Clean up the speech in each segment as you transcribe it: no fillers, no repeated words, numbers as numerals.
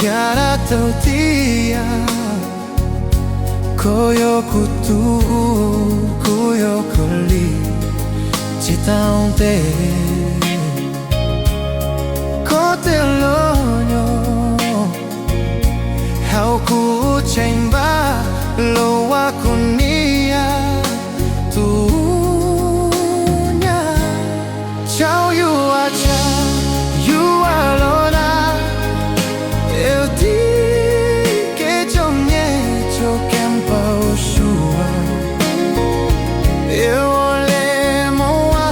Yara tau tia Koyo kutu Koyo koli Citaun te Kote lonyo Hau ku chaimba Loa kunia Tunya Chao you acha You alona Eu ti que jomye cho kempa ushua Eu ole moa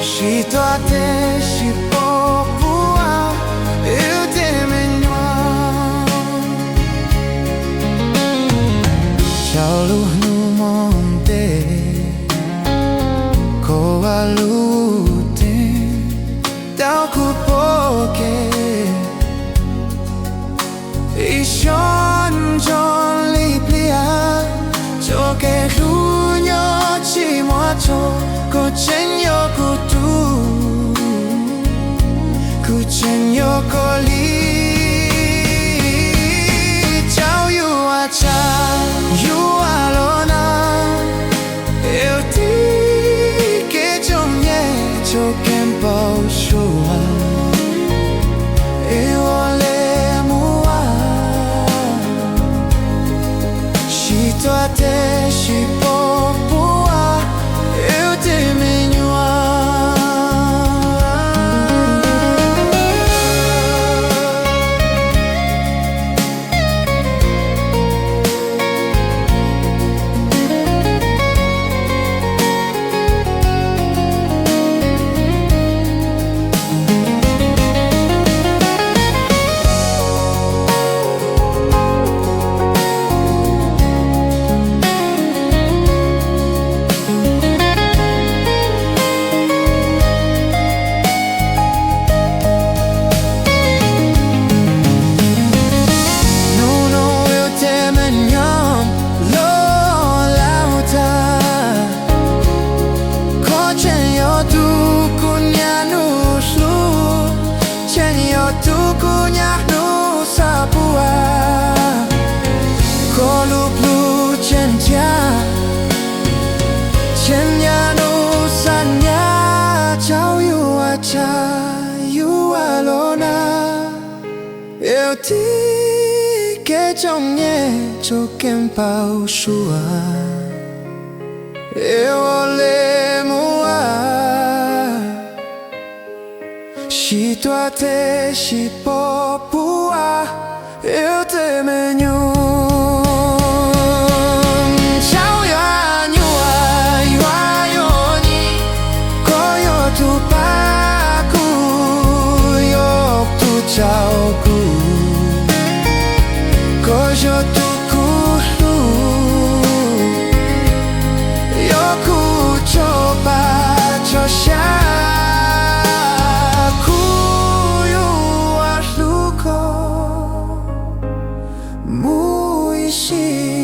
Shito ate shipopua Eu te menua Chao lu nu monte Koa lute Tau kupoke Ishon John Liplia Choke Junyo Chimocho Kuchenyo Kutu Kuchenyo Koli Chao you acha You alona Eu ti que jomye Choke Shua Eu ole mua Shito ate shipopua Eu te menua You alona Eu ti que jomye cho kempa ushua Eu ole mua Shito ate shipopua Eu te menyo Chao ku Kojo tuku lu Yoku choba chosha Kuyu asluko Muishi